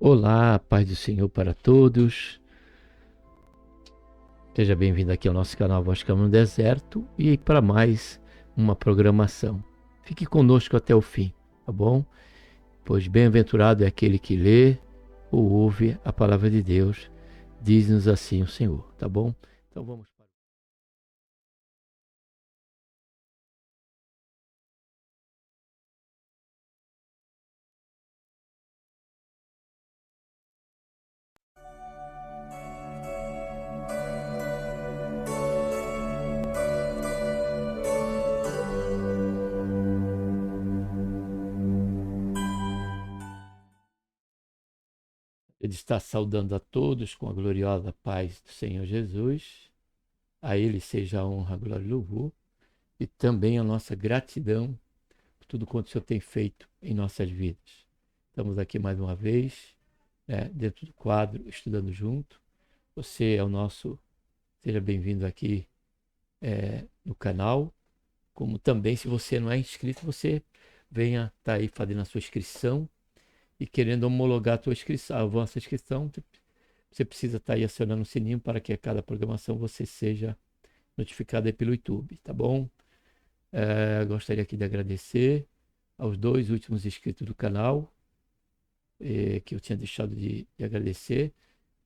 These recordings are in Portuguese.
Olá, paz do Senhor para todos. Seja bem-vindo aqui ao nosso canal Voz Caminho no Deserto e para mais uma programação. Fique conosco até o fim, tá bom? Pois bem-aventurado é aquele que lê ou ouve a palavra de Deus, diz-nos assim o Senhor, tá bom? Então vamos para Ele está saudando a todos com a gloriosa paz do Senhor Jesus. A Ele seja a honra, a glória e louvor e também a nossa gratidão por tudo quanto o Senhor tem feito em nossas vidas. Estamos aqui mais uma vez, né, dentro do quadro, estudando junto. Você é o nosso, seja bem-vindo aqui no canal, como também, se você não é inscrito, você venha estar aí fazendo a sua inscrição e querendo homologar a tua inscrição, a vossa inscrição, você precisa estar aí acionando o sininho para que a cada programação você seja notificado aí pelo YouTube, tá bom? Gostaria aqui de agradecer aos dois últimos inscritos do canal, que eu tinha deixado de agradecer,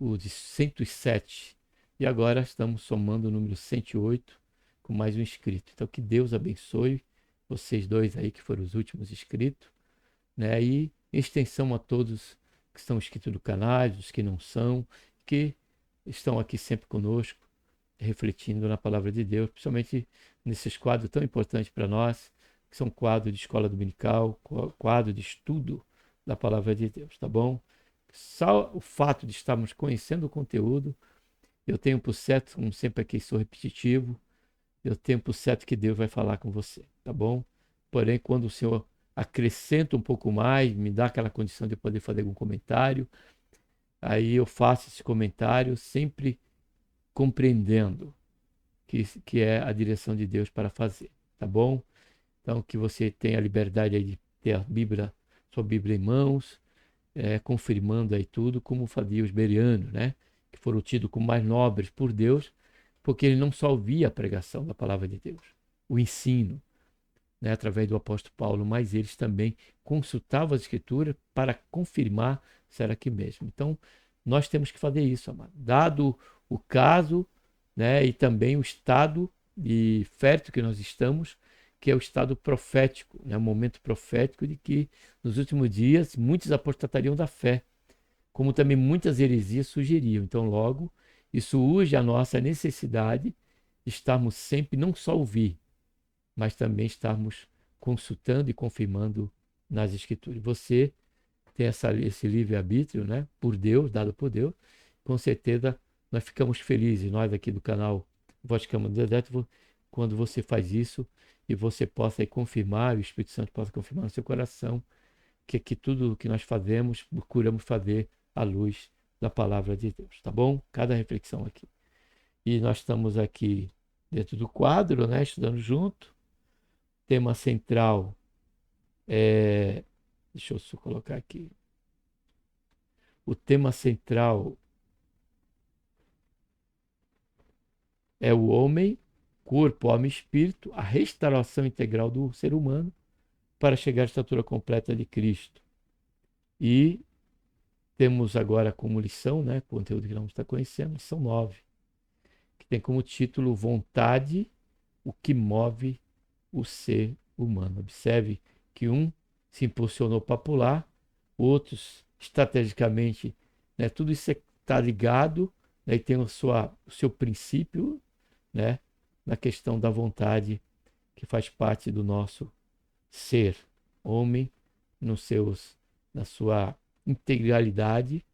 o de 107. E agora estamos somando o número 108 com mais um inscrito. Então que Deus abençoe vocês dois aí que foram os últimos inscritos, né? E em extensão a todos que estão inscritos do canal, os que não são, que estão aqui sempre conosco, refletindo na palavra de Deus, principalmente nesses quadros tão importantes para nós, que são quadros de escola dominical, quadro de estudo da palavra de Deus, tá bom? Só o fato de estarmos conhecendo o conteúdo, eu tenho por certo, como sempre aqui sou repetitivo, eu tenho por certo que Deus vai falar com você, tá bom? Porém, quando o Senhor acrescenta um pouco mais, me dá aquela condição de poder fazer algum comentário, aí eu faço esse comentário sempre compreendendo que é a direção de Deus para fazer, tá bom? Então, que você tenha a liberdade aí de ter a Bíblia, sua Bíblia em mãos, confirmando aí tudo, como fazia os bereanos, né? Que foram tidos como mais nobres por Deus, porque ele não só ouvia a pregação da palavra de Deus, o ensino, né, através do apóstolo Paulo, mas eles também consultavam as escrituras para confirmar se era aqui mesmo. Então, nós temos que fazer isso, amado. Dado o caso, né, e também o estado de fértil que nós estamos, que é o estado profético, né, o momento profético de que nos últimos dias muitos apostatariam da fé, como também muitas heresias sugeriam. Então, logo, isso urge a nossa necessidade de estarmos sempre, não só ouvir, mas também estarmos consultando e confirmando nas Escrituras. Você tem esse livre-arbítrio, né, por Deus, dado por Deus, com certeza nós ficamos felizes, nós aqui do canal Voz Câmara do Deserto, quando você faz isso e você possa aí confirmar, o Espírito Santo possa confirmar no seu coração, que tudo o que nós fazemos, procuramos fazer à luz da palavra de Deus, tá bom? Cada reflexão aqui. E nós estamos aqui dentro do quadro, né, estudando junto. Tema central é. Deixa eu só colocar aqui. O tema central é o homem, corpo, alma e espírito, a restauração integral do ser humano para chegar à estatura completa de Cristo. E temos agora como lição, né, conteúdo que vamos estar conhecendo, lição 9, que tem como título Vontade, o que move o ser humano. Observe que um se impulsionou para pular, outros estrategicamente, né, tudo isso está ligado, né, e tem o seu princípio, né, na questão da vontade, que faz parte do nosso ser, homem, nos seus, na sua integralidade.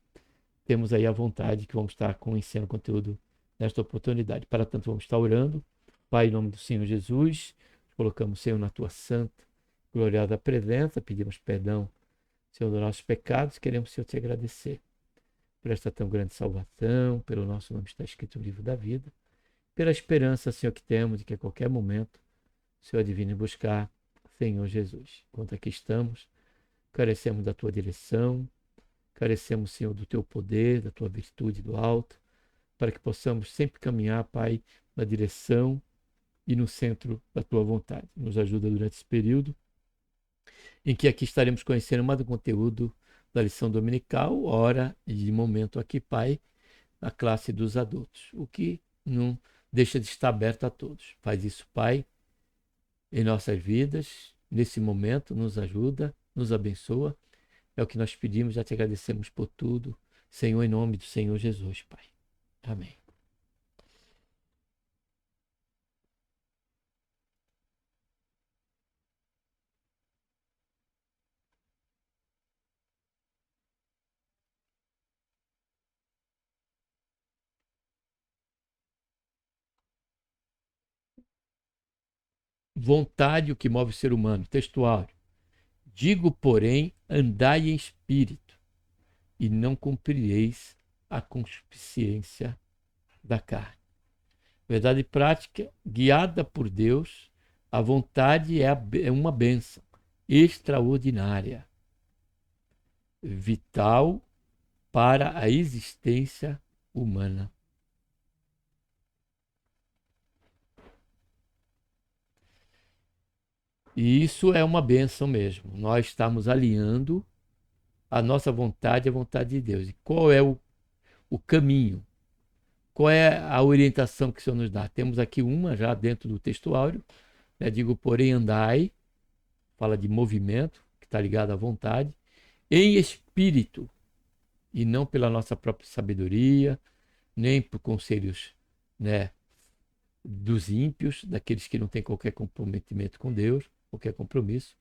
Temos aí a vontade que vamos estar conhecendo o conteúdo nesta oportunidade. Para tanto, vamos estar orando. Pai, em nome do Senhor Jesus, colocamos, Senhor, na tua santa, gloriosa presença, pedimos perdão, Senhor, dos nossos pecados, queremos, Senhor, te agradecer por esta tão grande salvação, pelo nosso nome está escrito no livro da vida, pela esperança, Senhor, que temos de que a qualquer momento o Senhor advine buscar, Senhor Jesus. Enquanto aqui estamos, carecemos da tua direção, Carecemos, Senhor, do teu poder, da tua virtude do alto, para que possamos sempre caminhar, Pai, na direção e no centro da tua vontade. Nos ajuda durante esse período em que aqui estaremos conhecendo mais do conteúdo da lição dominical, hora e momento aqui, Pai, a classe dos adultos, o que não deixa de estar aberto a todos. Faz isso, Pai, em nossas vidas, nesse momento, nos ajuda, nos abençoa. É o que nós pedimos, já te agradecemos por tudo. Senhor, em nome do Senhor Jesus, Pai. Amém. Vontade, o que move o ser humano. Textual. Digo, porém, andai em espírito, e não cumprireis a concupiscência da carne. Verdade prática, guiada por Deus, a vontade é uma bênção extraordinária, vital para a existência humana. E isso é uma bênção mesmo. Nós estamos alinhando a nossa vontade à vontade de Deus. E qual é o caminho? Qual é a orientação que o Senhor nos dá? Temos aqui uma já dentro do textuário, né? Digo, porém, andai, fala de movimento, que está ligado à vontade, em espírito, e não pela nossa própria sabedoria, nem por conselhos, né, dos ímpios, daqueles que não têm qualquer comprometimento com Deus, qualquer compromisso.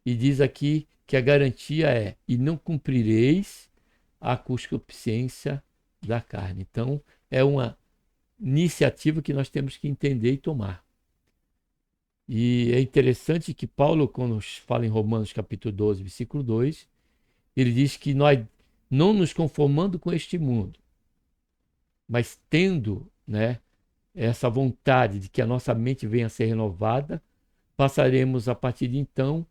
E diz aqui que a garantia é: e não cumprireis a concupiscência da carne. Então, é uma iniciativa que nós temos que entender e tomar. E é interessante que Paulo, quando fala em Romanos capítulo 12, versículo 2, ele diz que nós não nos conformando com este mundo, mas tendo, né, essa vontade de que a nossa mente venha a ser renovada, passaremos a partir de então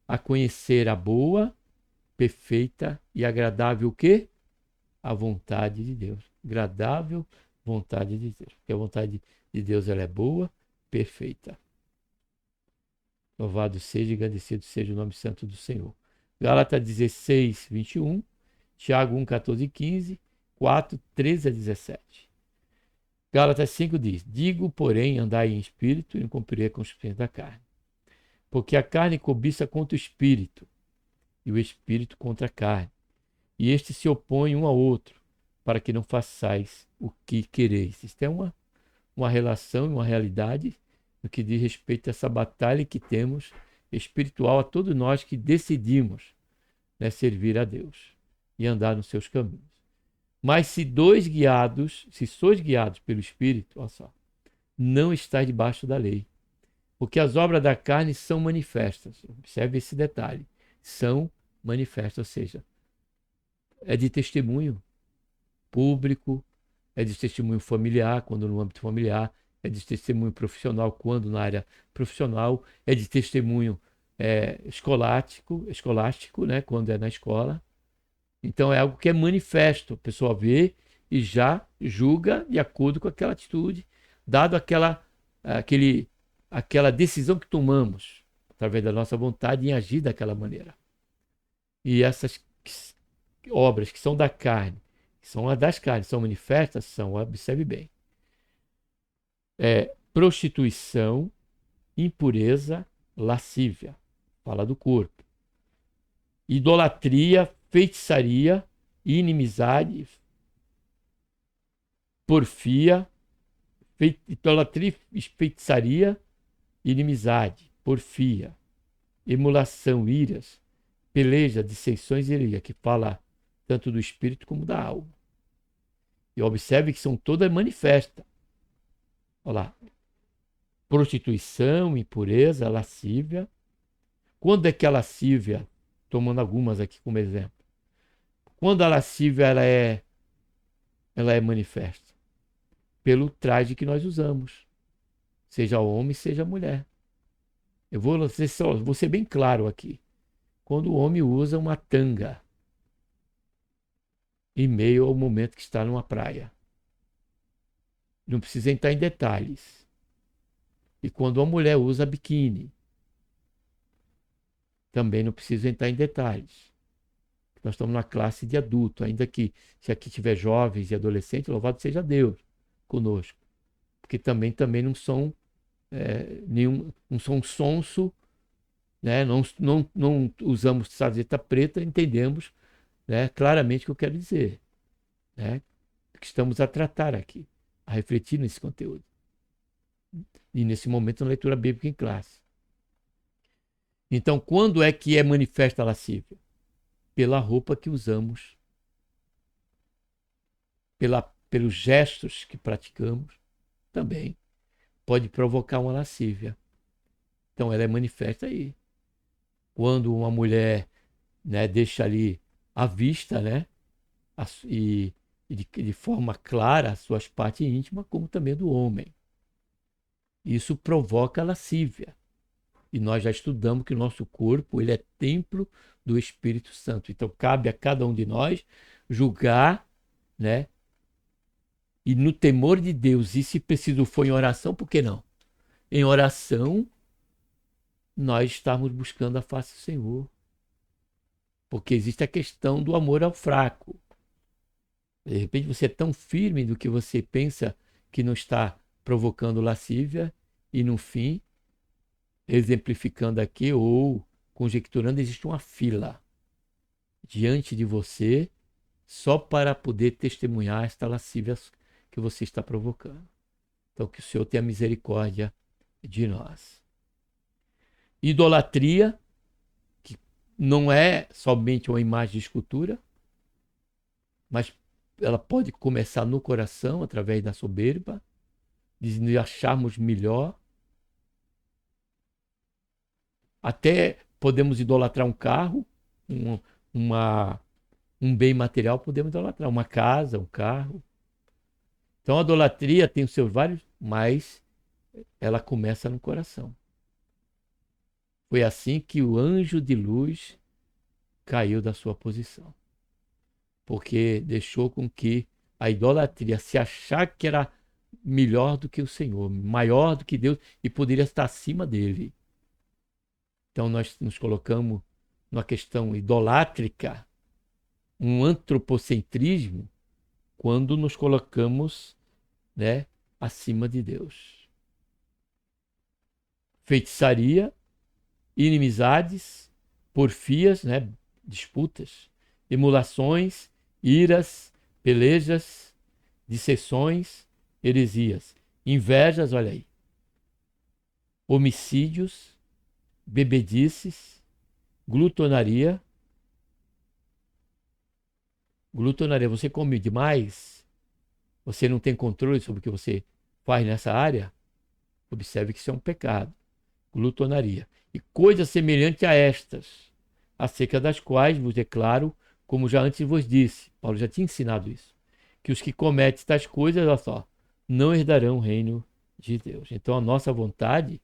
a conhecer a boa, perfeita e agradável o quê? A vontade de Deus. Agradável vontade de Deus. Porque a vontade de Deus ela é boa, perfeita. Louvado seja e agradecido seja o nome santo do Senhor. Gálatas 16, 21, Tiago 1, 14 e 15, 4, 13 a 17. Gálatas 5 diz: digo, porém, andai em espírito e não cumprirei a concupiscência da carne. Porque a carne cobiça contra o espírito, e o espírito contra a carne. E estes se opõem um ao outro, para que não façais o que quereis. Isto é uma relação, uma realidade no que diz respeito a essa batalha que temos espiritual a todos nós que decidimos, né, servir a Deus e andar nos seus caminhos. Mas se sois guiados pelo Espírito, olha só, não estáis debaixo da lei. Porque as obras da carne são manifestas. Observe esse detalhe. São manifestas, ou seja, é de testemunho público, é de testemunho familiar, quando no âmbito familiar, é de testemunho profissional, quando na área profissional, é de testemunho escolástico, né, quando é na escola. Então é algo que é manifesto, a pessoa vê e já julga de acordo com aquela atitude, dado aquela decisão que tomamos, através da nossa vontade, em agir daquela maneira. E essas obras que são da carne, que são as das carnes, são manifestas, são, observe bem, prostituição, impureza, lascívia, fala do corpo, idolatria, feitiçaria, inimizade, porfia, idolatria, feitiçaria, inimizade, porfia, emulação, iras, peleja, dissensões e iria, que fala tanto do espírito como da alma. E observe que são todas manifestas. Olha lá. Prostituição, impureza, lascívia. Quando é que a lascívia, tomando algumas aqui como exemplo, quando a lascívia ela é manifesta? Pelo traje que nós usamos, seja homem, seja mulher. Eu vou ser bem claro aqui. Quando o homem usa uma tanga, em meio ao momento que está numa praia. Não precisa entrar em detalhes. E quando uma mulher usa biquíni, também não precisa entrar em detalhes. Nós estamos na classe de adulto, ainda que se aqui tiver jovens e adolescentes, louvado seja Deus conosco. Porque também não são não são sonso, né? Não usamos sarjeta preta, entendemos, né, claramente o que eu quero dizer, né? Que estamos a tratar aqui, a refletir nesse conteúdo. E nesse momento, na leitura bíblica em classe. Então, quando é que é manifesta a lascívia? Pela roupa que usamos, pelos gestos que praticamos, também pode provocar uma lascívia. Então, ela é manifesta aí. Quando uma mulher, né, deixa ali à vista, né, e de forma clara as suas partes íntimas, como também do homem. Isso provoca lascívia. E nós já estudamos que o nosso corpo ele é templo do Espírito Santo. Então cabe a cada um de nós julgar, né? E no temor de Deus, e se preciso for em oração, por que não? Em oração, nós estamos buscando a face do Senhor. Porque existe a questão do amor ao fraco. De repente você é tão firme do que você pensa que não está provocando lascívia e no fim, exemplificando aqui ou conjecturando, existe uma fila diante de você só para poder testemunhar esta lascívia que você está provocando. Então que o Senhor tenha misericórdia de nós. Idolatria, que não é somente uma imagem de escultura, mas ela pode começar no coração, através da soberba, de nos acharmos melhor. Até podemos idolatrar um carro, um bem material, podemos idolatrar uma casa, um carro. Então a idolatria tem os seus vários, mas ela começa no coração. Foi assim que o anjo de luz caiu da sua posição. Porque deixou com que a idolatria se achar que era melhor do que o Senhor, maior do que Deus e poderia estar acima dele. Então nós nos colocamos numa questão idolátrica, um antropocentrismo, quando nos colocamos, né, acima de Deus. Feitiçaria, inimizades, porfias, né, disputas, emulações, iras, pelejas, disseções, heresias, invejas, olha aí, homicídios, bebedices, glutonaria. Glutonaria, você come demais? Você não tem controle sobre o que você faz nessa área? Observe que isso é um pecado. Glutonaria. E coisas semelhantes a estas, acerca das quais vos declaro, como já antes vos disse, Paulo já tinha ensinado isso, que os que cometem tais coisas, olha só, não herdarão o reino de Deus. Então a nossa vontade,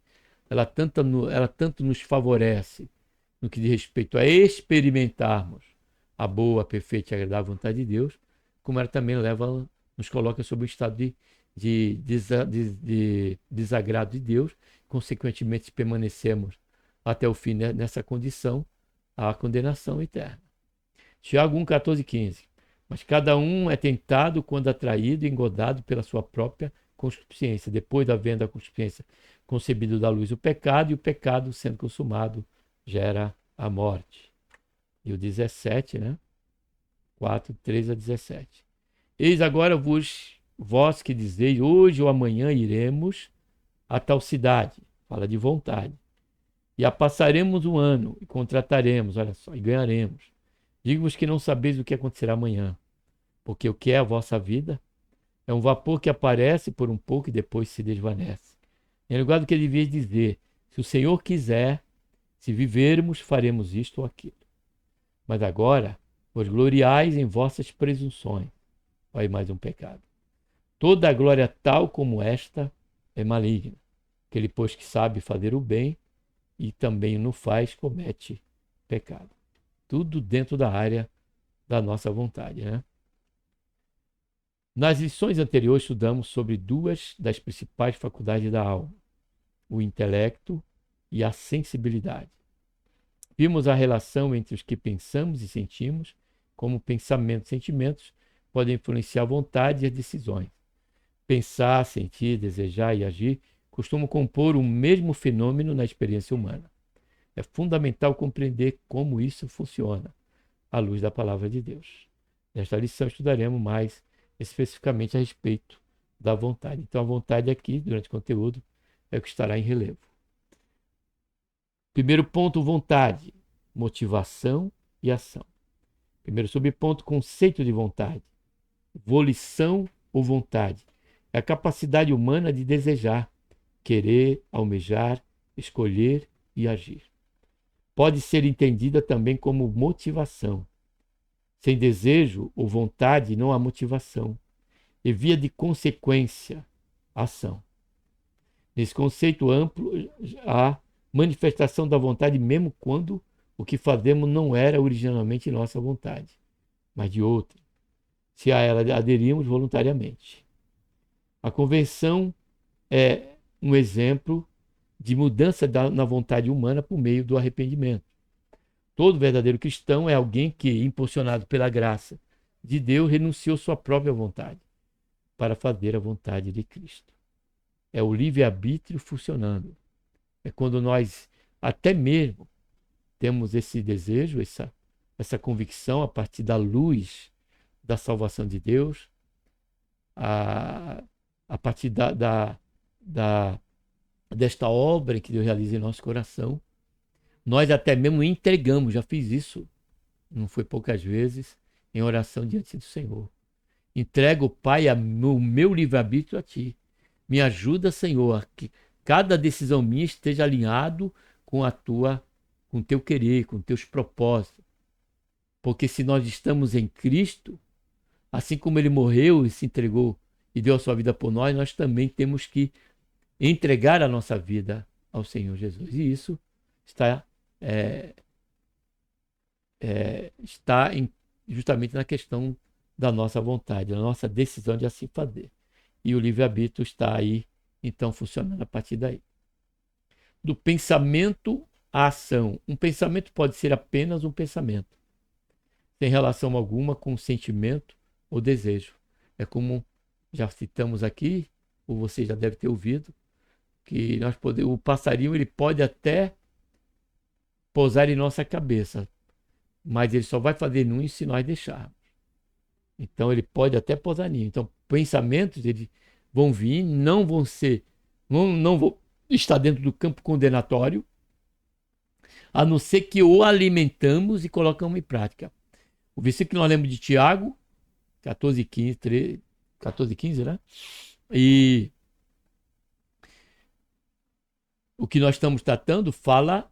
ela tanto nos favorece no que diz respeito a experimentarmos a boa, perfeita e agradável vontade de Deus, como ela também nos coloca sob o estado de desagrado de Deus. Consequentemente, se permanecemos até o fim nessa condição, há a condenação eterna. Tiago 1, 14 e 15. Mas cada um é tentado quando atraído e engodado pela sua própria concupiscência. Depois da venda da concupiscência, concebido da luz o pecado, e o pecado, sendo consumado, gera a morte. E o 17, né? 4, 3 a 17. Eis agora vós que dizeis, hoje ou amanhã iremos a tal cidade, fala de vontade, e a passaremos um ano, e contrataremos, olha só, e ganharemos. Digo-vos que não sabeis o que acontecerá amanhã, porque o que é a vossa vida é um vapor que aparece por um pouco e depois se desvanece. Em lugar do que devias dizer, se o Senhor quiser, se vivermos, faremos isto ou aquilo. Mas agora vos gloriais em vossas presunções. Olha aí mais um pecado. Toda a glória tal como esta é maligna. Aquele, pois, que sabe fazer o bem e também não faz, comete pecado. Tudo dentro da área da nossa vontade, né? Nas lições anteriores, estudamos sobre duas das principais faculdades da alma, o intelecto e a sensibilidade. Vimos a relação entre os que pensamos e sentimos, como pensamentos e sentimentos podem influenciar a vontade e as decisões. Pensar, sentir, desejar e agir costumam compor o mesmo fenômeno na experiência humana. É fundamental compreender como isso funciona, à luz da palavra de Deus. Nesta lição estudaremos mais especificamente a respeito da vontade. Então, a vontade aqui, durante o conteúdo, é o que estará em relevo. Primeiro ponto, vontade, motivação e ação. Primeiro subponto, conceito de vontade. Volição ou vontade. É a capacidade humana de desejar, querer, almejar, escolher e agir. Pode ser entendida também como motivação. Sem desejo ou vontade não há motivação. E via de consequência, ação. Nesse conceito amplo, há manifestação da vontade mesmo quando o que fazemos não era originalmente nossa vontade, mas de outra, se a ela aderimos voluntariamente. A convenção é um exemplo de mudança na vontade humana por meio do arrependimento. Todo verdadeiro cristão é alguém que, impulsionado pela graça de Deus, renunciou sua própria vontade para fazer a vontade de Cristo. É o livre-arbítrio funcionando. É quando nós até mesmo temos esse desejo, essa convicção a partir da luz da salvação de Deus, a partir desta obra que Deus realiza em nosso coração. Nós até mesmo entregamos, já fiz isso, não foi poucas vezes, em oração diante do Senhor. Entrego, Pai, o meu livre-arbítrio a Ti. Me ajuda, Senhor, a que cada decisão minha esteja alinhado com com o Teu querer, com os Teus propósitos. Porque se nós estamos em Cristo, assim como Ele morreu e se entregou e deu a sua vida por nós, nós também temos que entregar a nossa vida ao Senhor Jesus. E isso está justamente na questão da nossa vontade, da nossa decisão de assim fazer. E o livre-arbítrio está aí, então, funcionando a partir daí. Do pensamento à ação. Um pensamento pode ser apenas um pensamento, sem relação alguma com o sentimento ou desejo. É como já citamos aqui, ou você já deve ter ouvido, que o passarinho ele pode até pousar em nossa cabeça, mas ele só vai fazer ninho se nós deixarmos. Então ele pode até pousar ninho. Então pensamentos eles vão vir, não vão estar dentro do campo condenatório, a não ser que o alimentamos e colocamos em prática. O versículo que nós lemos de Tiago, 14:15, né? E o que nós estamos tratando fala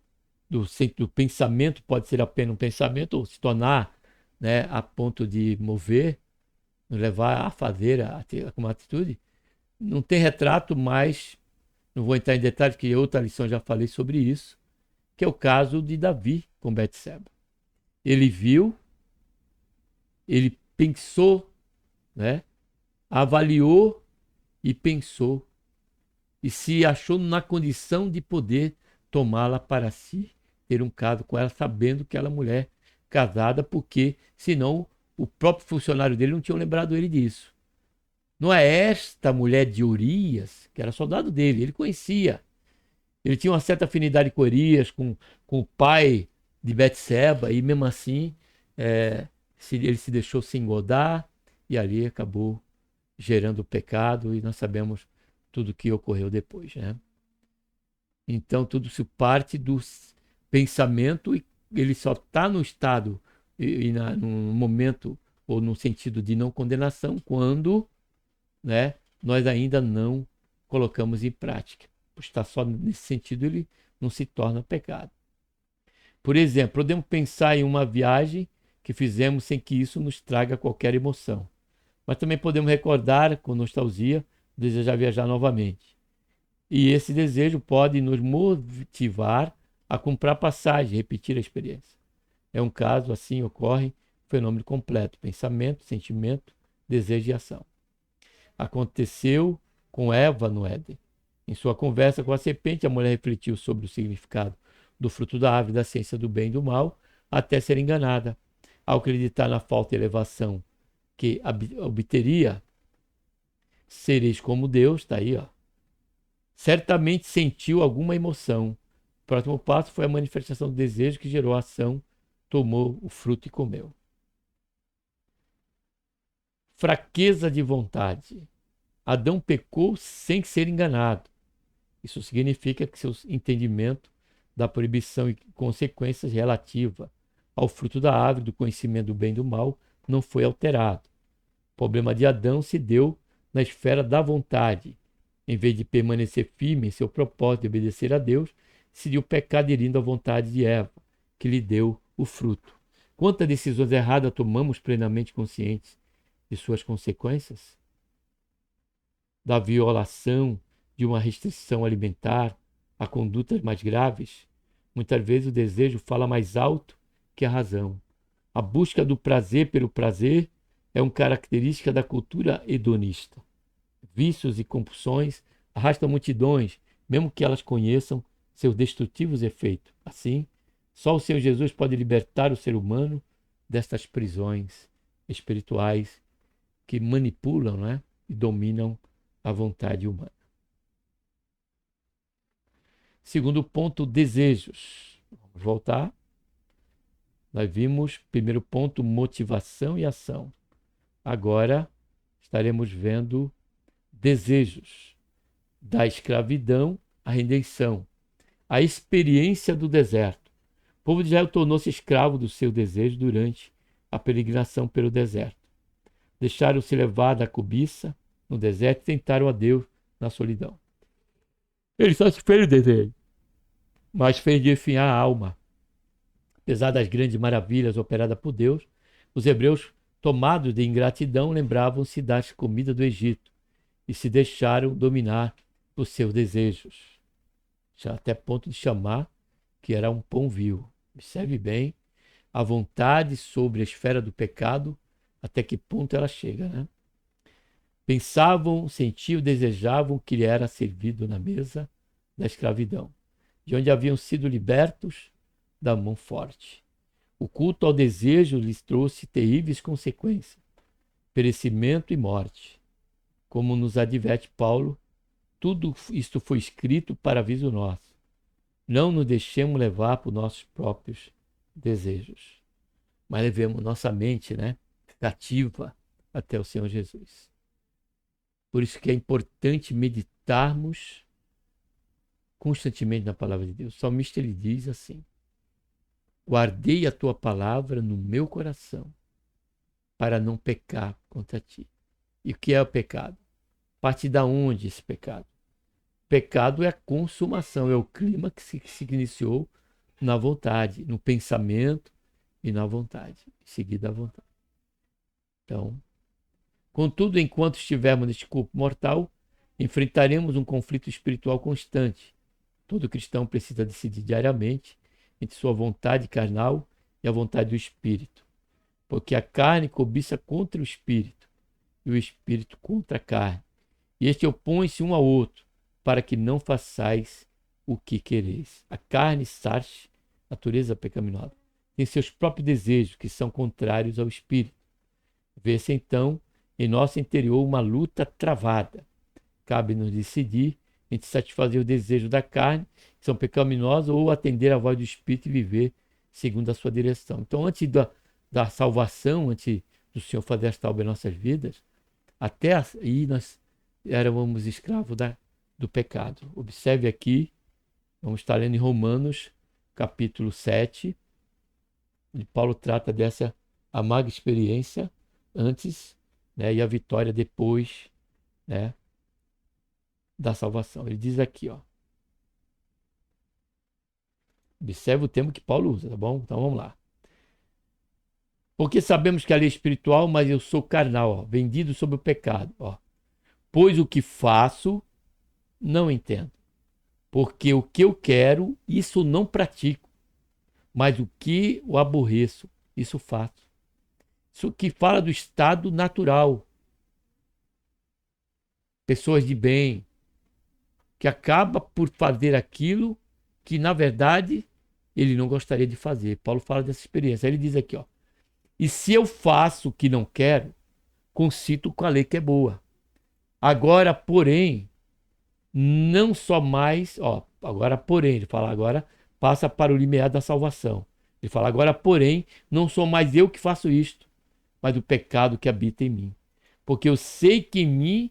do pensamento, pode ser apenas um pensamento, ou se tornar, né, a ponto de mover, nos levar a fazer uma atitude. Não tem retrato, mas não vou entrar em detalhes, porque em outra lição já falei sobre isso, que é o caso de Davi com Betseba. Ele viu, ele pensou, né, avaliou e pensou, e se achou na condição de poder tomá-la para si, ter um caso com ela, sabendo que ela é mulher casada, porque senão o próprio funcionário dele não tinha lembrado ele disso. Não é esta mulher de Urias, que era soldado dele, ele conhecia. Ele tinha uma certa afinidade com Urias, com o pai de Betseba, e mesmo assim ele se deixou se engodar e ali acabou gerando o pecado, e nós sabemos tudo o que ocorreu depois, né? Então tudo isso parte do pensamento, e ele só está no estado no momento ou no sentido de não condenação quando, né, nós ainda não colocamos em prática. Por estar só nesse sentido, ele não se torna pecado. Por exemplo, podemos pensar em uma viagem que fizemos sem que isso nos traga qualquer emoção. Mas também podemos recordar com nostalgia, desejar viajar novamente. E esse desejo pode nos motivar a comprar passagem, repetir a experiência. É um caso, assim ocorre, fenômeno completo: pensamento, sentimento, desejo e ação. Aconteceu com Eva no Éden. Em sua conversa com a serpente, a mulher refletiu sobre o significado do fruto da árvore da ciência do bem e do mal, até ser enganada. Ao acreditar na falta de elevação que obteria, sereis como Deus, está aí, ó. Certamente sentiu alguma emoção. O próximo passo foi a manifestação do desejo que gerou a ação, tomou o fruto e comeu. Fraqueza de vontade. Adão pecou sem ser enganado. Isso significa que seu entendimento da proibição e consequências relativa ao fruto da árvore do conhecimento do bem e do mal não foi alterado. O problema de Adão se deu na esfera da vontade. Em vez de permanecer firme em seu propósito de obedecer a Deus, decidiu pecar aderindo à vontade de Eva, que lhe deu o fruto. Quantas decisões erradas tomamos plenamente conscientes de suas consequências? Da violação de uma restrição alimentar a condutas mais graves, muitas vezes o desejo fala mais alto que a razão. A busca do prazer pelo prazer é uma característica da cultura hedonista. Vícios e compulsões arrastam multidões, mesmo que elas conheçam seus destrutivos efeitos. Assim, só o Senhor Jesus pode libertar o ser humano destas prisões espirituais que manipulam, né, e dominam a vontade humana. Segundo ponto, desejos. Vamos voltar. Nós vimos, primeiro ponto, motivação e ação. Agora estaremos vendo desejos. Da escravidão à redenção. A experiência do deserto. O povo de Israel tornou-se escravo do seu desejo durante a peregrinação pelo deserto. Deixaram-se levar da cobiça no deserto e tentaram a Deus na solidão. Eles satisfeiram o desejo, mas fez definhar a alma. Apesar das grandes maravilhas operadas por Deus, os hebreus, tomados de ingratidão, lembravam-se das comidas do Egito e se deixaram dominar por seus desejos. Já até ponto de chamar que era um pão vil. Observe bem a vontade sobre a esfera do pecado, até que ponto ela chega, né? Pensavam, sentiam, desejavam que lhe era servido na mesa da escravidão, de onde haviam sido libertos da mão forte. O culto ao desejo lhes trouxe terríveis consequências, perecimento e morte. Como nos adverte Paulo, tudo isto foi escrito para aviso nosso. Não nos deixemos levar por nossos próprios desejos, mas levemos nossa mente, né, cativa até o Senhor Jesus. Por isso que é importante meditarmos constantemente na palavra de Deus. O salmista ele diz assim: guardei a tua palavra no meu coração para não pecar contra ti. E o que é o pecado? Parte da onde esse pecado? Pecado é a consumação, é o clima que se iniciou na vontade, no pensamento e na vontade, em seguida a vontade. Então, contudo, enquanto estivermos neste corpo mortal, enfrentaremos um conflito espiritual constante. Todo cristão precisa decidir diariamente entre sua vontade carnal e a vontade do Espírito, porque a carne cobiça contra o Espírito e o Espírito contra a carne. E este opõe-se um ao outro, para que não façais o que quereis. A carne, sarx, natureza pecaminosa, tem seus próprios desejos, que são contrários ao Espírito. Vê-se então em nosso interior uma luta travada. Cabe-nos decidir entre satisfazer o desejo da carne, que são pecaminosos, ou atender à voz do Espírito e viver segundo a sua direção. Então, antes da salvação, antes do Senhor fazer esta obra em nossas vidas, até aí nós éramos escravos do pecado. Observe aqui, vamos estar lendo em Romanos, capítulo 7, e Paulo trata dessa amarga experiência antes, né, e a vitória depois, né, da salvação. Ele diz aqui, ó. Observe o termo que Paulo usa, tá bom? Então vamos lá. Porque sabemos que a lei é espiritual, mas eu sou carnal, ó, vendido sob o pecado, ó. Pois o que faço, não entendo. Porque o que eu quero, isso não pratico. Mas o que eu aborreço, isso faço. Isso que fala do estado natural. pessoas de bem, que acaba por fazer aquilo que, na verdade, ele não gostaria de fazer. Paulo fala dessa experiência. Ele diz aqui, ó, e se eu faço o que não quero, consinto com a lei que é boa. Agora, porém, não só mais, ó, agora, porém, ele fala agora, passa para o limiar da salvação. Ele fala agora, porém, não sou mais eu que faço isto, mas o pecado que habita em mim. Porque eu sei que em mim,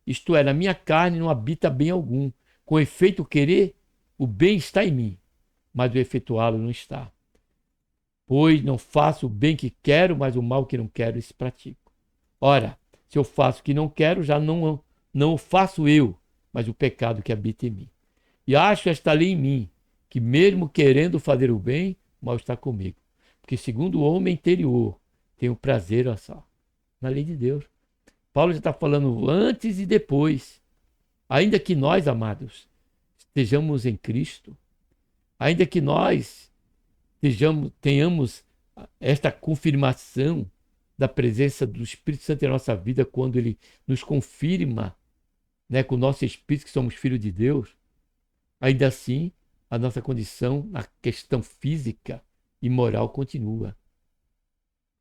isto é, na minha carne, não habita bem algum. Com efeito, querer, o bem está em mim, mas o efetuá-lo não está. Pois não faço o bem que quero, mas o mal que não quero, isso pratico. Ora, se eu faço o que não quero, já não o faço eu, mas o pecado que habita em mim. E acho esta lei em mim, que mesmo querendo fazer o bem, o mal está comigo. Porque segundo o homem interior, tenho prazer, olha só, na lei de Deus. Paulo já está falando antes e depois. Ainda que nós, amados, estejamos em Cristo, ainda que nós tenhamos esta confirmação da presença do Espírito Santo em nossa vida, quando ele nos confirma, né, com o nosso Espírito que somos filhos de Deus, ainda assim a nossa condição, a questão física e moral continua.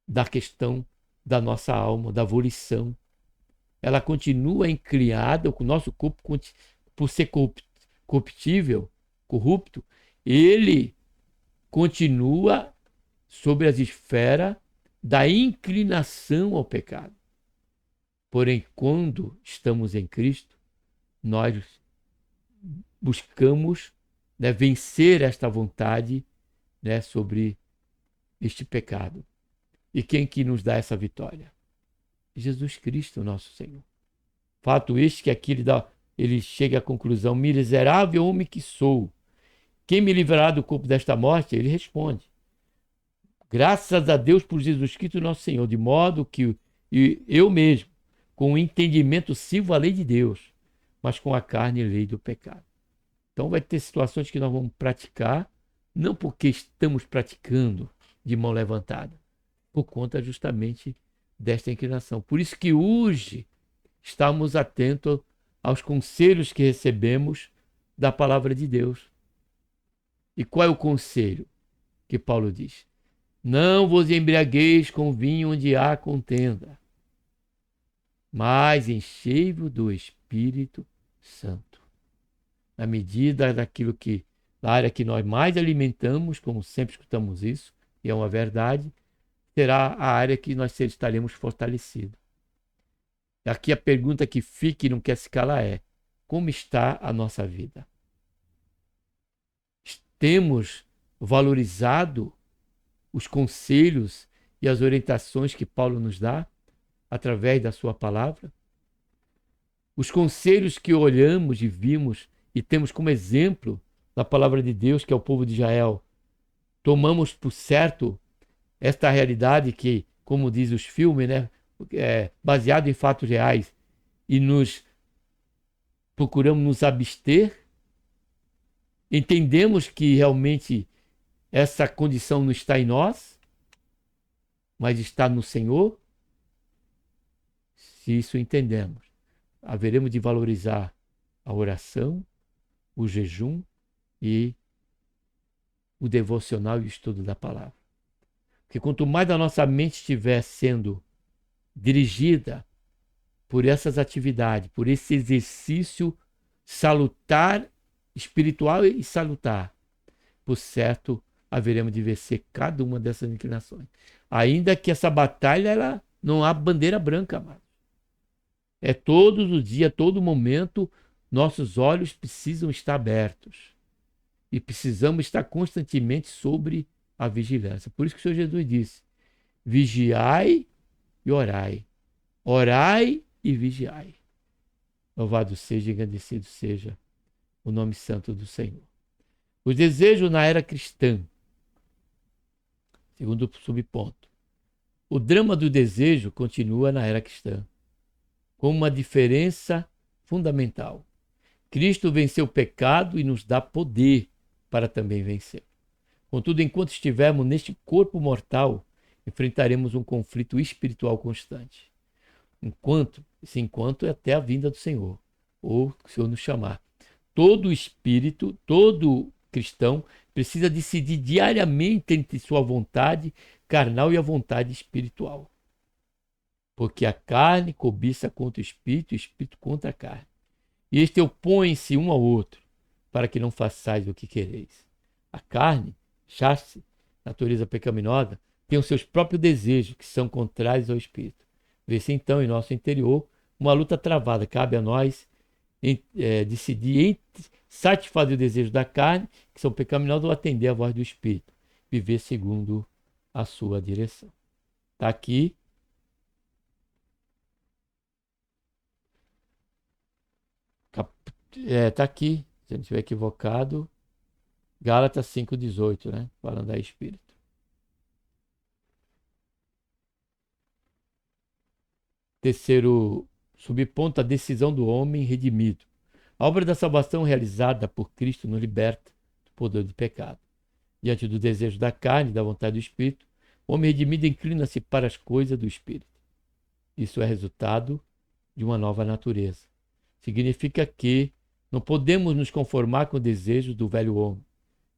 Da questão da nossa alma, da volição. Ela continua incriada, o nosso corpo, por ser corruptível, corrupto, ele continua sobre as esferas da inclinação ao pecado. Porém, quando estamos em Cristo, nós buscamos, né, vencer esta vontade, né, sobre este pecado. E quem que nos dá essa vitória? Jesus Cristo, nosso Senhor. Fato este que aqui ele chega à conclusão: miserável homem que sou, quem me livrará do corpo desta morte? Ele responde: graças a Deus por Jesus Cristo, nosso Senhor, de modo que eu mesmo, com o entendimento, sirvo a lei de Deus, mas com a carne, a lei do pecado. Então vai ter situações que nós vamos praticar, não porque estamos praticando de mão levantada, por conta justamente desta inclinação. Por isso que hoje estamos atentos aos conselhos que recebemos da palavra de Deus. E qual é o conselho que Paulo diz? Não vos embriagueis com vinho onde há contenda, mas enchei-vos do Espírito Santo. Na medida daquilo que, na área que nós mais alimentamos, como sempre escutamos isso, e é uma verdade, será a área que nós estaremos fortalecidos. Aqui a pergunta que fica e não quer se calar é: como está a nossa vida? Temos valorizado os conselhos e as orientações que Paulo nos dá através da sua palavra? Os conselhos que olhamos e vimos e temos como exemplo na palavra de Deus, que é o povo de Israel, tomamos por certo esta realidade que, como diz os filmes, né, baseado em fatos reais, e procuramos nos abster? Entendemos que realmente essa condição não está em nós, mas está no Senhor? Se isso entendemos, haveremos de valorizar a oração, o jejum e o devocional e o estudo da palavra. Porque quanto mais a nossa mente estiver sendo dirigida por essas atividades, por esse exercício salutar, espiritual e salutar, por certo, haveremos de vencer cada uma dessas inclinações. Ainda que essa batalha, ela não há bandeira branca, amado. É todos os dias, todo momento, nossos olhos precisam estar abertos. E precisamos estar constantemente sobre a vigilância. Por isso que o Senhor Jesus disse: vigiai e orai. Orai e vigiai. Louvado seja e engrandecido seja o nome santo do Senhor. Os desejos na era cristã. Segundo subponto. O drama do desejo continua na era cristã, com uma diferença fundamental. Cristo venceu o pecado e nos dá poder para também vencer. Contudo, enquanto estivermos neste corpo mortal, enfrentaremos um conflito espiritual constante. Esse enquanto é até a vinda do Senhor, ou o Senhor nos chamar. Todo espírito, todo cristão precisa decidir diariamente entre sua vontade carnal e a vontade espiritual. Porque a carne cobiça contra o espírito contra a carne. E este opõem-se um ao outro, para que não façais o que quereis. A carne, chassi, natureza pecaminosa, tem os seus próprios desejos, que são contrários ao espírito. Vê-se então em nosso interior uma luta travada. Cabe a nós decidir entre satisfazer o desejo da carne, que são pecaminosos, ou atender a voz do espírito. Viver segundo a sua direção. Está aqui. Está aqui, se eu não estiver equivocado, Gálatas 5,18, né? Falando a espírito. Terceiro subponto, a decisão do homem redimido. A obra da salvação realizada por Cristo nos liberta do poder do pecado. Diante do desejo da carne e da vontade do espírito, o homem redimido inclina-se para as coisas do espírito. Isso é resultado de uma nova natureza. Significa que não podemos nos conformar com o desejo do velho homem,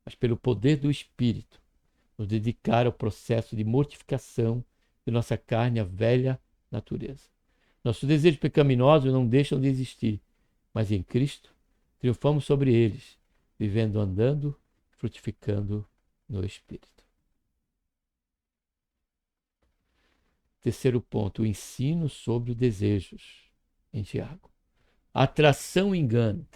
mas pelo poder do espírito, nos dedicar ao processo de mortificação de nossa carne, a velha natureza. Nossos desejos pecaminosos não deixam de existir, mas em Cristo triunfamos sobre eles, vivendo, andando, frutificando no Espírito. Terceiro ponto, o ensino sobre os desejos, em Tiago. Atração e engano.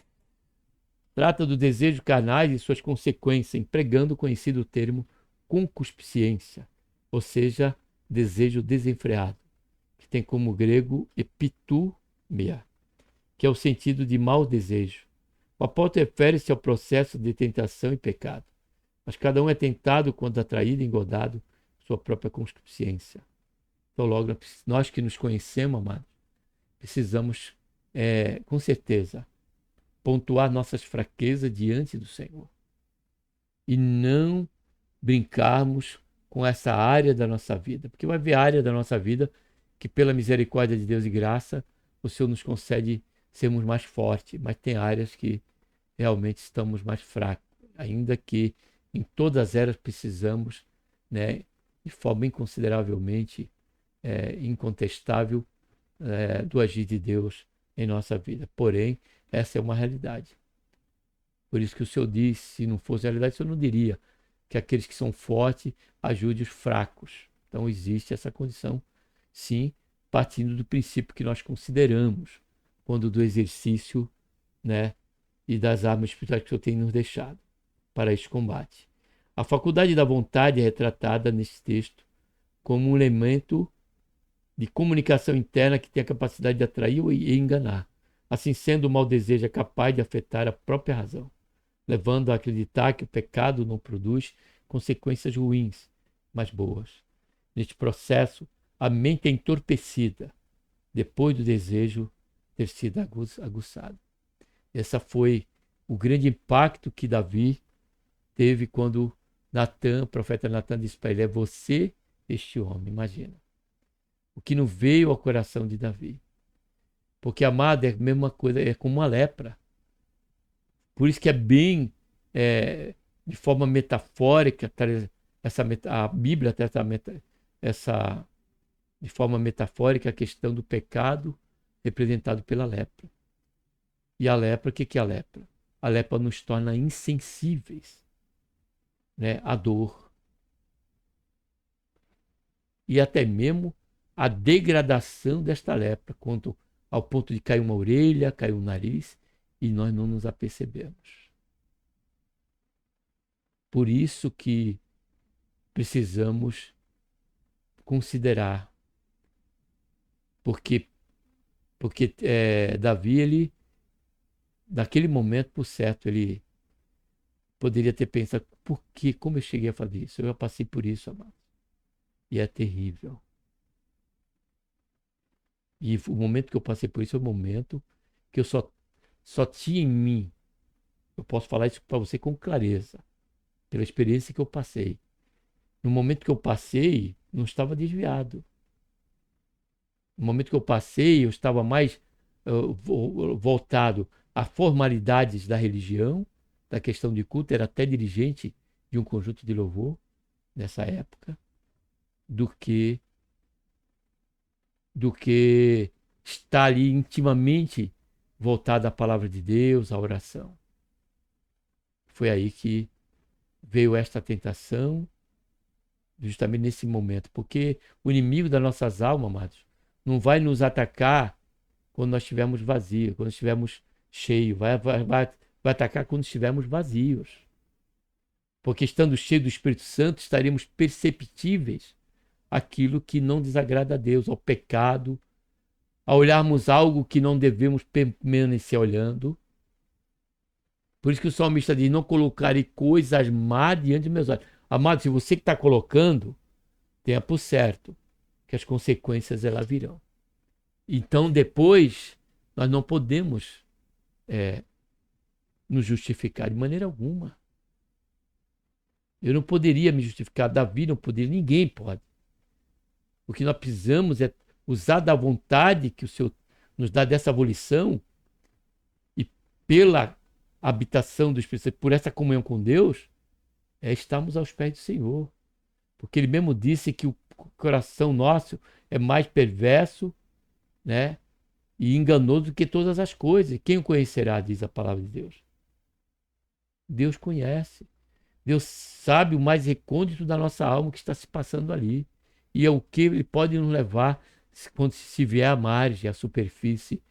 Trata do desejo carnais e suas consequências, empregando o conhecido termo concupiscência, ou seja, desejo desenfreado, que tem como grego epitumia, que é o sentido de mau desejo. O apóstolo refere-se ao processo de tentação e pecado, mas cada um é tentado quando atraído e engodado sua própria concupiscência. Então, logo, nós que nos conhecemos, amados, precisamos, com certeza, pontuar nossas fraquezas diante do Senhor e não brincarmos com essa área da nossa vida, porque vai haver área da nossa vida que, pela misericórdia de Deus e graça, o Senhor nos concede sermos mais fortes, mas tem áreas que realmente estamos mais fracos, ainda que em todas as eras precisamos, né, de forma inconsideravelmente incontestável, do agir de Deus em nossa vida. Porém, essa é uma realidade. Por isso que o Senhor diz, se não fosse realidade, o Senhor não diria que aqueles que são fortes ajudem os fracos. Então existe essa condição, sim, partindo do princípio que nós consideramos quando do exercício, né, e das armas espirituais que o Senhor tem nos deixado para este combate. A faculdade da vontade é retratada nesse texto como um elemento de comunicação interna que tem a capacidade de atrair e enganar. Assim sendo, o mau desejo é capaz de afetar a própria razão, levando a acreditar que o pecado não produz consequências ruins, mas boas. Neste processo, a mente é entorpecida depois do desejo ter sido aguçado. Esse foi o grande impacto que Davi teve quando o profeta Natan disse para ele: é você este homem, imagina. O que não veio ao coração de Davi. Porque, amado, é a mesma coisa, é como uma lepra. Por isso que é bem, de forma metafórica, a Bíblia trata de forma metafórica a questão do pecado representado pela lepra. E a lepra, o que é a lepra? A lepra nos torna insensíveis, né, à dor. E até mesmo a degradação desta lepra, quanto ao ponto de cair uma orelha, cair um nariz, e nós não nos apercebemos. Por isso que precisamos considerar, porque Davi, ele, naquele momento, por certo, ele poderia ter pensado: por que, como eu cheguei a fazer isso? Eu já passei por isso, amado. E é terrível. E o momento que eu passei por isso é o momento que eu só tinha em mim. Eu posso falar isso para você com clareza, pela experiência que eu passei. No momento que eu passei, não estava desviado. No momento que eu passei, eu estava mais voltado a formalidades da religião, da questão de culto, era até dirigente de um conjunto de louvor nessa época, do que estar ali intimamente voltado à palavra de Deus, à oração. Foi aí que veio esta tentação, justamente nesse momento, porque o inimigo das nossas almas, amados, não vai nos atacar quando nós estivermos vazios, quando estivermos cheios, vai atacar quando estivermos vazios. Porque estando cheios do Espírito Santo, estaremos perceptíveis àquilo que não desagrada a Deus, ao pecado, a olharmos algo que não devemos permanecer olhando. Por isso que o salmista diz, não colocarei coisas má diante de meus olhos. Amado, se você que está colocando, tenha por certo que as consequências elas virão. Então, depois, nós não podemos nos justificar de maneira alguma. Eu não poderia me justificar, Davi não poderia, ninguém pode. O que nós precisamos é usar da vontade que o Senhor nos dá dessa volição e pela habitação do Espírito Santo, por essa comunhão com Deus, estarmos aos pés do Senhor. Porque ele mesmo disse que o coração nosso é mais perverso, né, e enganoso do que todas as coisas. Quem o conhecerá, diz a palavra de Deus. Deus conhece. Deus sabe o mais recôndito da nossa alma que está se passando ali. E é o que ele pode nos levar quando se vier à margem, à superfície,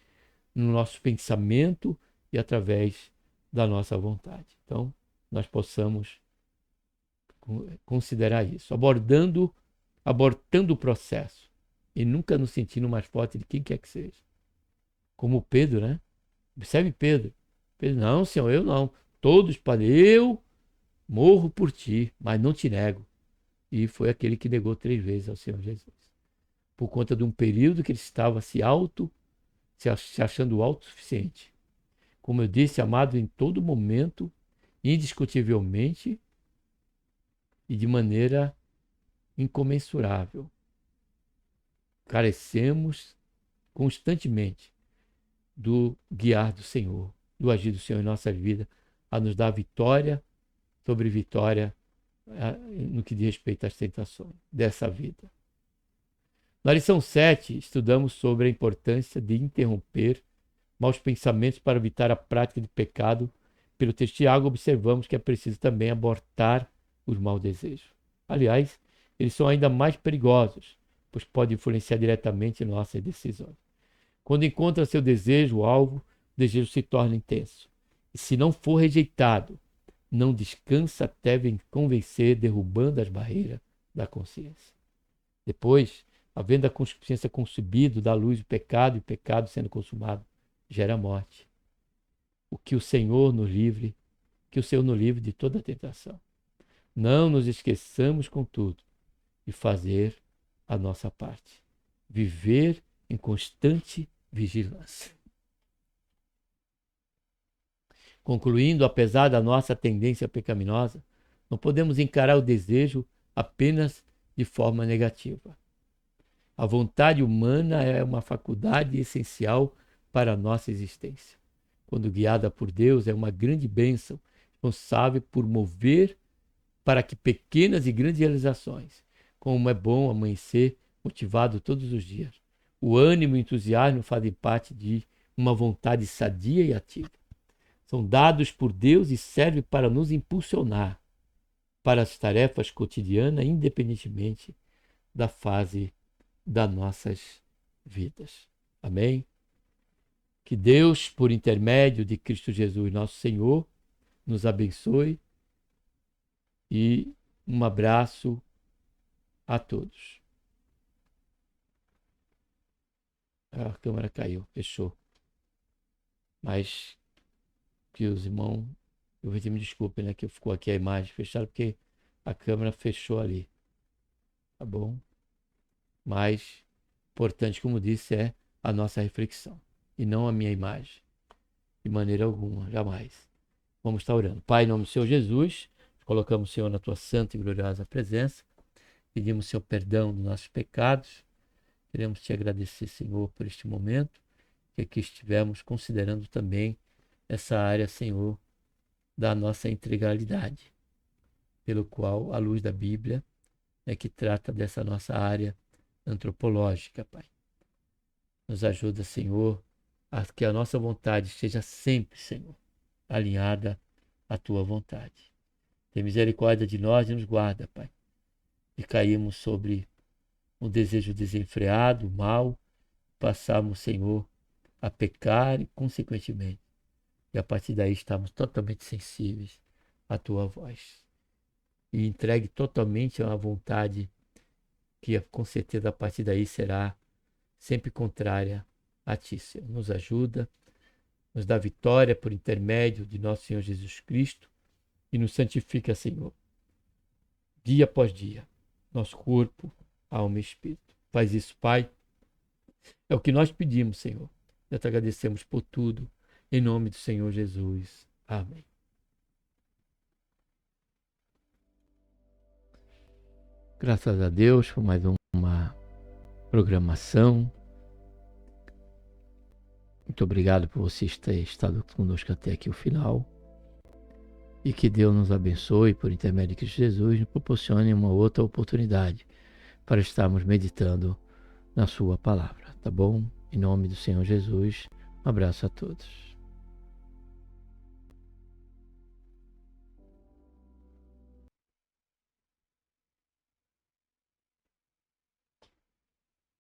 no nosso pensamento e através da nossa vontade. Então, nós possamos considerar isso, abortando o processo e nunca nos sentindo mais forte de quem quer que seja. Como Pedro, né? Observe Pedro. Pedro, não, Senhor, eu não. Todos podem, eu morro por ti, mas não te nego. E foi aquele que negou 3 vezes ao Senhor Jesus. Por conta de um período que ele estava se achando autossuficiente. Como eu disse, amado, em todo momento, indiscutivelmente e de maneira incomensurável. Carecemos constantemente do guiar do Senhor, do agir do Senhor em nossa vida, a nos dar vitória sobre vitória no que diz respeito às tentações dessa vida. Na lição 7, estudamos sobre a importância de interromper maus pensamentos para evitar a prática de pecado. Pelo texto de Tiago, observamos que é preciso também abortar os maus desejos. Aliás, eles são ainda mais perigosos, pois podem influenciar diretamente nossas decisões. Quando encontra seu desejo, o alvo, o desejo se torna intenso. E se não for rejeitado, não descansa até convencer, derrubando as barreiras da consciência. Depois, havendo a consciência concebido da luz do pecado e o pecado sendo consumado, gera morte. Que o Senhor nos livre de toda tentação. Não nos esqueçamos, contudo, de fazer a nossa parte. Viver em constante vigilância. Concluindo, apesar da nossa tendência pecaminosa, não podemos encarar o desejo apenas de forma negativa. A vontade humana é uma faculdade essencial para a nossa existência. Quando guiada por Deus, é uma grande bênção, responsável por mover para que pequenas e grandes realizações, como é bom amanhecer motivado todos os dias. O ânimo e o entusiasmo fazem parte de uma vontade sadia e ativa. São dados por Deus e servem para nos impulsionar para as tarefas cotidianas, independentemente da fase das nossas vidas. Amém? Que Deus, por intermédio de Cristo Jesus, nosso Senhor, nos abençoe e um abraço a todos. A câmera caiu, fechou. Mas que os irmãos, eu vou me desculpem, né, que ficou aqui a imagem fechada porque a câmera fechou ali. Tá bom? Mas importante, como disse, é a nossa reflexão e não a minha imagem. De maneira alguma, jamais. Vamos estar orando. Pai, em nome do Senhor Jesus, colocamos o Senhor na tua santa e gloriosa presença. Pedimos, Senhor, perdão dos nossos pecados Queremos te agradecer, Senhor, por este momento que aqui estivemos considerando também essa área, Senhor, da nossa integralidade, pelo qual a luz da Bíblia é que trata dessa nossa área antropológica, Pai. Nos ajuda, Senhor, a que a nossa vontade esteja sempre, Senhor, alinhada à Tua vontade. Tem misericórdia de nós e nos guarda, Pai. E caímos sobre um desejo desenfreado, mal, passamos, Senhor, a pecar e, consequentemente, e a partir daí estamos totalmente sensíveis à Tua voz. E entregue totalmente à vontade que, com certeza, a partir daí será sempre contrária a Ti, Senhor. Nos ajuda, nos dá vitória por intermédio de nosso Senhor Jesus Cristo e nos santifica, Senhor, dia após dia, nosso corpo, alma e espírito. Faz isso, Pai. É o que nós pedimos, Senhor. Nós te agradecemos por tudo. Em nome do Senhor Jesus. Amém. Graças a Deus por mais uma programação. Muito obrigado por você ter estado conosco até aqui o final. E que Deus nos abençoe, por intermédio de Cristo Jesus, nos proporcione uma outra oportunidade para estarmos meditando na sua palavra, tá bom? Em nome do Senhor Jesus, um abraço a todos.